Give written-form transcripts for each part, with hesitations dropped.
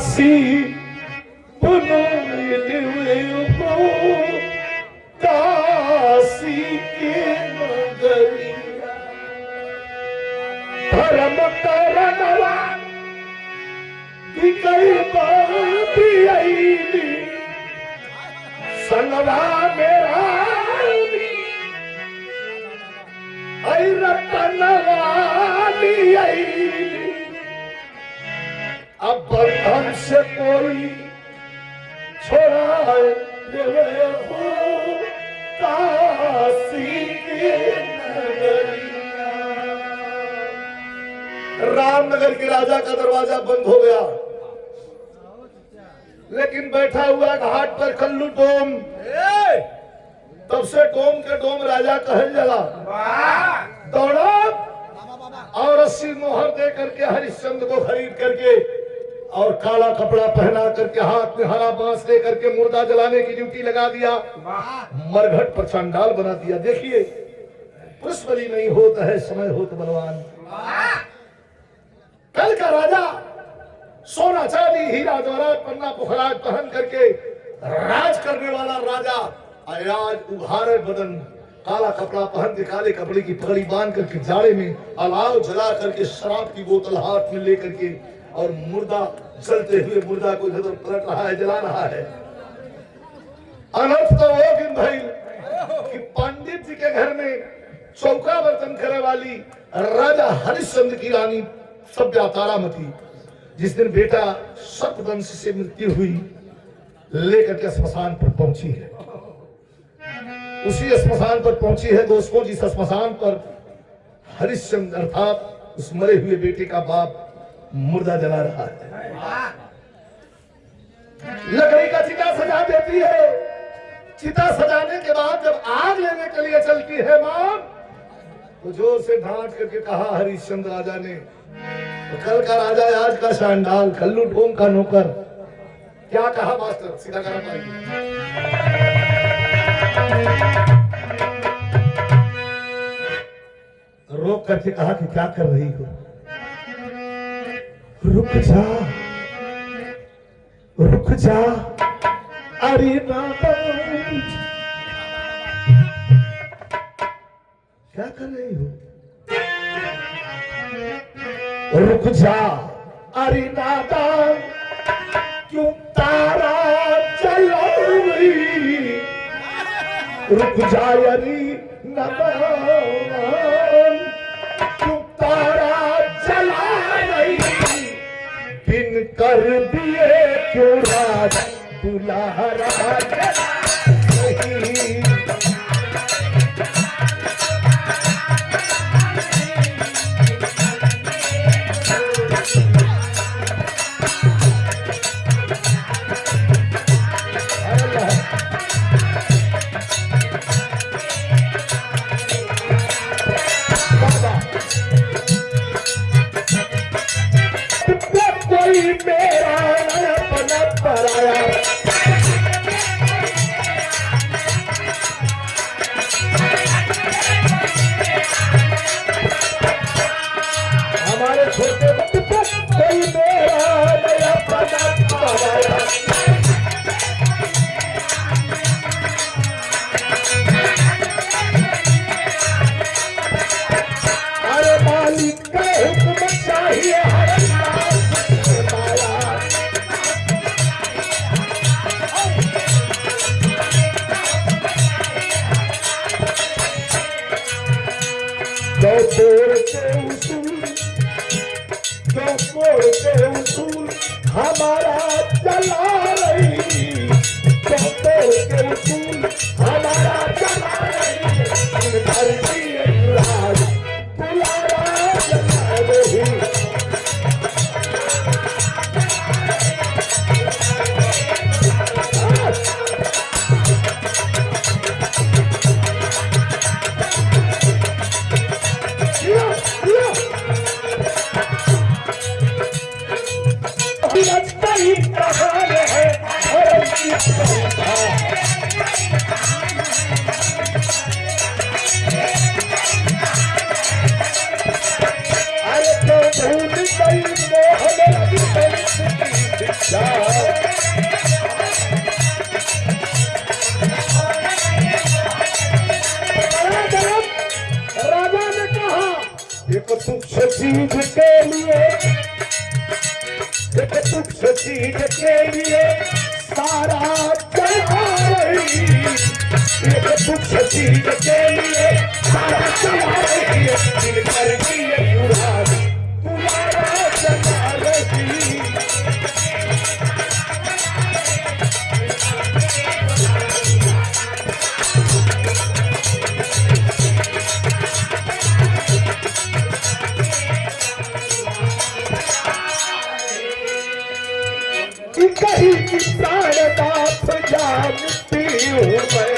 काशी काशी के नगरिया धर्म करनवा संगवा मेरा रतनवा अब बंधन से कोई छोड़ा हो काशी के नगरिया। रामनगर के राजा का दरवाजा बंद हो गया, लेकिन बैठा हुआ घाट पर कल्लू डोम, तब से डोम के डोम राजा कहल जला। दौड़ा और 80 मोहर दे करके हरिश्चंद्र को खरीद करके और काला कपड़ा पहना करके हाथ में हरा बांस दे करके मुर्दा जलाने की ड्यूटी लगा दिया, मरघट पर चांडाल बना दिया। देखिए पुष्पली नहीं होता है समय हो तो बलवान। कल का राजा सोना चांदी हीरा जवाहरात पन्ना पुखराज पहन करके राज करने वाला राजा आज उभारे बदन काला कपड़ा पहन के काले कपड़े की पगड़ी बांध करके जाड़े में अलाव जला करके शराब की बोतल हाथ में लेकर के और मुर्दा जलते हुए मुर्दा को इधर पलट रहा है, जला रहा है। अनर्थ तो वो दिन भाई कि पंडित जी के घर में चौका बर्तन करे वाली राजा हरिश्चंद्र की रानी सभ्या तारामती जिस दिन बेटा सर्पदंश से मृत्यु हुई लेकर के स्मशान पर पहुंची है, उसी स्मशान पर पहुंची है दोस्तों। जिस स्मशान पर हरिश्चंद्र अर्थात उस मरे हुए बेटे का बाप मुर्दा जला रहा है, लकड़ी का चिता सजा देती है। चिता सजाने के बाद जब आग लेने के लिए चलती है मां, तो जोर से ढांट करके कहा हरिश्चंद्र राजा ने, तो कल का राजा आज का शांडाल कल्लू ढोंग का नौकर, क्या कहा मास्टर? सीधा करा पाएंगे। रोक करके कहा कि क्या कर रही हो? रुक जा, रुक जा, अरे नादान, क्या कर रही हो? रुक जा, अरे नादान, क्यों तारा जला रही? रुक जा अरे नादान, क्यों तारा जला रही? बिन कर दिए क्यों राज दुलारा नहीं? मेरा अपना पराया हमारे छोटे बच्चे कोई मेरा अपना पराया। अरे मालिक का हुक्म चाहिए उसूल हमारा चला रही, के उसूल हमारा चला रही, धरती राज दुलारा चला रही। लिए, एक तुच्छ चीज के लिए सारा चला रही, एक तुच्छ चीज के लिए सारा चला रही, दिल कर दिए पूरा तुम्हारा चला रही। कहीं की प्राणनाथ जानती हूँ मैं,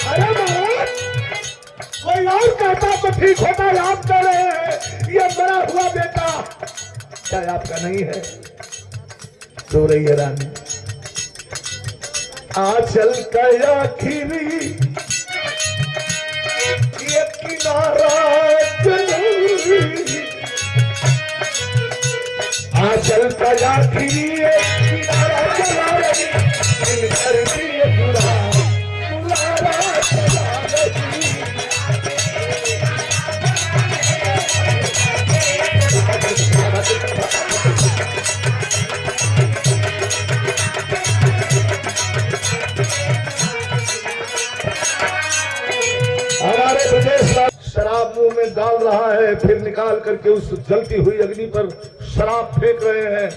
अरे कोई और कहता तो ठीक होता, याद करे ये बड़ा हुआ बेटा क्या आपका नहीं है? रो रही है रानी। आंचल का आखिरी ये किनारा आंचल का आखिरी ये किनारा चला रही, दिल कर दिए बुरा बुलारा चला रही। हमारे विदेश शराब मुंह में डाल रहा है, फिर निकाल करके उस जलती हुई अग्नि पर शराब फेंक रहे हैं,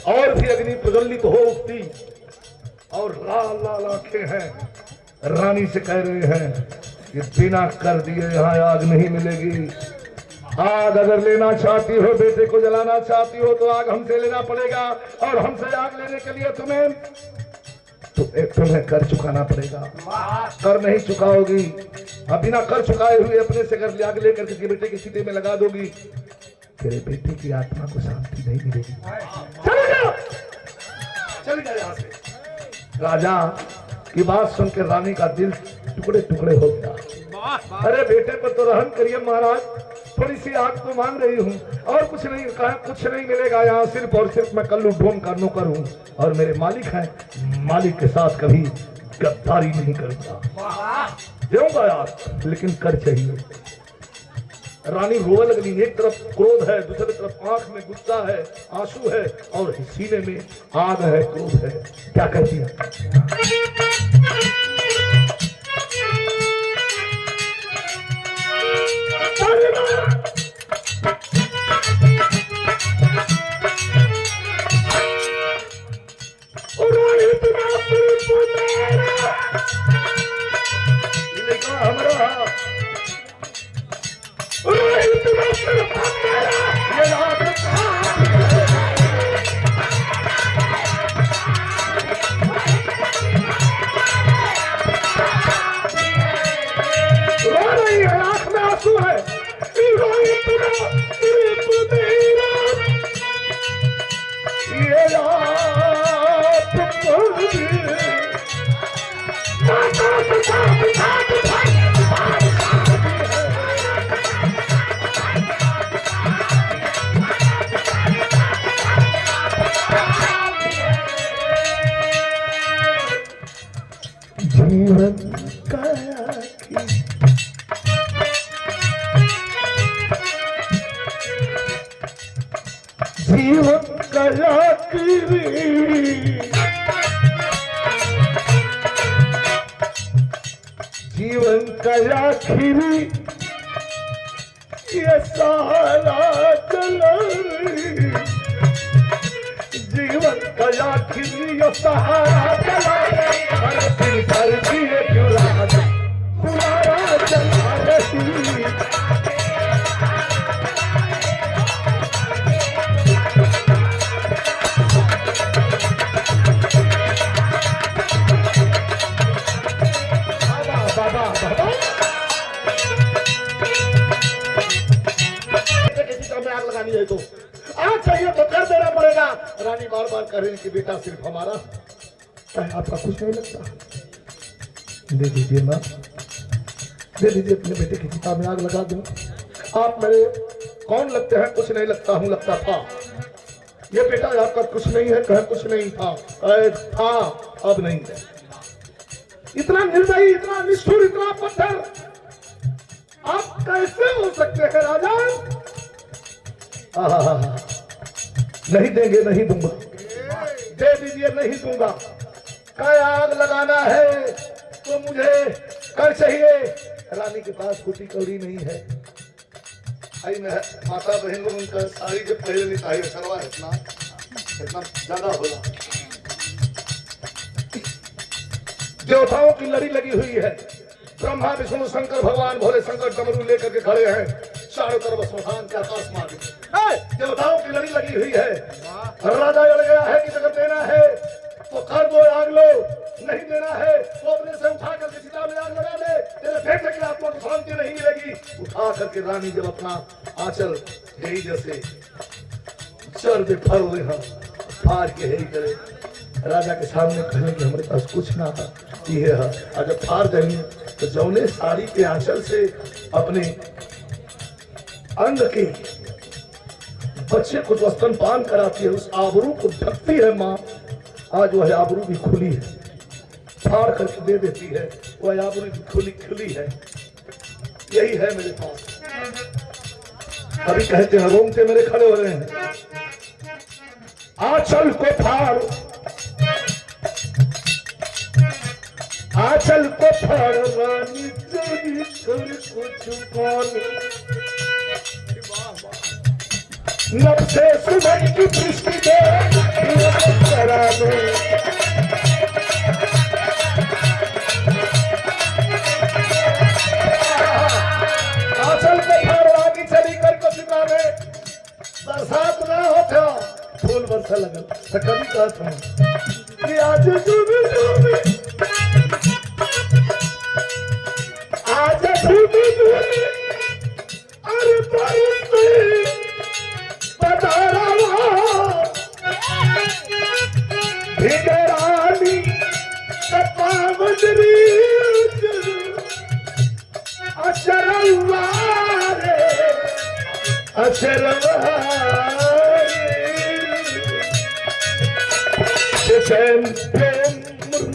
और भी अग्नि प्रज्वलित हो उठती और लाल लाल आंखें हैं। रानी से कह रहे हैं कि बिना कर दिए यहाँ आग नहीं मिलेगी। आग अगर लेना चाहती हो, बेटे को जलाना चाहती हो, तो आग हमसे लेना पड़ेगा, और हमसे आग लेने के लिए तुम्हें कर चुकाना पड़ेगा। कर नहीं चुकाओगी, अब बिना कर चुकाए हुए अपने से कर आग लेकर किसी बेटे की सीटे में लगा दोगी, तेरे बेटे की आत्मा को शांति नहीं मिलेगी। चले जाओ, चले जाओ यहाँ से। राजा की बात सुनकर रानी का दिल टुकड़े टुकड़े हो गया। अरे बेटे पर तो रहम करिए महाराज, थोड़ी सी आग तो मांग रही हूँ, और कुछ नहीं, कहा कुछ नहीं मिलेगा यहाँ, सिर्फ और सिर्फ मैं कल्लू ढोम का नौकर हूँ, और मेरे मालिक हैं, मालिक के साथ कभी गद्दारी नहीं करूंगा। देऊंगा यार, लेकिन कर चाहिए। रानी रोने लगनी। एक तरफ क्रोध है, दूसरी तरफ आंख में गुस्सा है, आंसू है, और सीने में आग है, क्रोध है। क्या कहती है? जीवन कला की जीवन कला खीरी ये सहारा चला, जीवन कला खीरी ये सहारा चला, दिल कर दिए बुलारा चला रही। तो आज चाहिए तो कर देना पड़ेगा। रानी बार बार कह रही कि बेटा सिर्फ हमारा, आपका कुछ नहीं लगता? दे दीजिए माँ, दे दीजिए, अपने बेटे की चिता में आग लगा दूं। आप मेरे कौन लगते हैं? कुछ नहीं लगता हूं, लगता था। ये बेटा आपका कुछ नहीं है, कहे कुछ नहीं था, था अब नहीं है। इतना निर्दयी, इतना निष्ठुर, इतना पत्थर आप कैसे हो सकते हैं राजा? नहीं देंगे, नहीं दूंगा, दे दीजिए, नहीं दूंगा। क्या आग लगाना है तो मुझे कर चाहिए। रानी के पास कुटी कौड़ी नहीं है। आई माता बहन लोग उनका साड़ी जब पहले नहीं चाहिए सरवा इतना ज्यादा होला। देवताओं की लड़ी लगी हुई है। ब्रह्मा विष्णु शंकर भगवान भोले शंकर डमरू लेकर के खड़े हैं। चारों तरफ स्मशान के आकाश मार्ग देवताओं की लड़ी लगी हुई है। राजा अड़ गया है कि जगत देना है तो कर दो, आग लो, नहीं देना है तो अपने से उठा करके सीधा में आग लगा दे, तेरे फेंक के आत्मा को शांति नहीं मिलेगी। उठा करके रानी जब अपना आंचल यही जैसे चर दे फर फाड़ के यही करे राजा के सामने कहने कि हमारे पास कुछ ना था, ये है। और जब फाड़ देंगे तो जौने साड़ी के आंचल से अपने अंग के बच्चे को जो स्तनपान कराती है उस आबरू को ढकती है माँ, आज वह आबरू भी खुली है, फाड़ करके दे देती है, वह आबरू भी खुली है। यही है मेरे पास। अभी कहते हैं रोंगटे मेरे खड़े हो रहे हैं। आंचल को फाड़, आंचल को फाड़ रानी तेरी कुछ कौन नब से सुबह की दृष्टि दे करा दो। आंचल को फाड़ रानी चली कर को चिता में बरसात ना होता फूल बरसा लगल। तो कभी कहता हूँ कि आज डूबी डूबी, आज डूबी डूबी, अरे बारिश में बदारा भिगरानी कपावदरी अचरवा रे अचरवा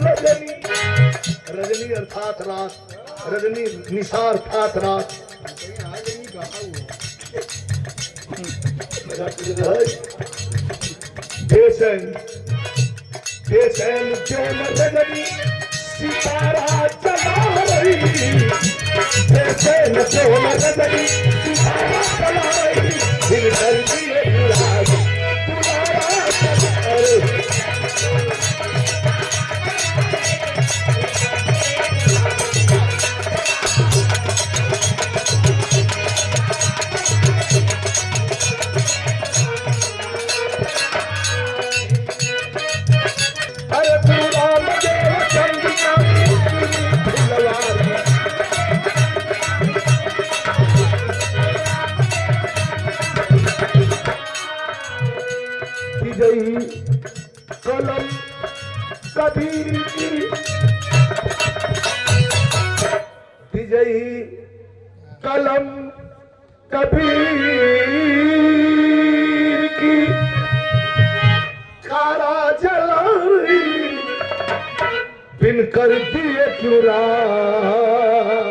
रजनी, रजनी अर्थात रात, रजनी निशार अर्थात रात। बेचैन बेचैन प्रेम रजनी सितारा चला रही, बेचैन प्रेम रजनी सितारा चला रही, दिल करती है गुलाब गुलाब। कलम कबीर की विजयी, कलम कबीर की कारा जलाई बिन कर दिए क्यों रात।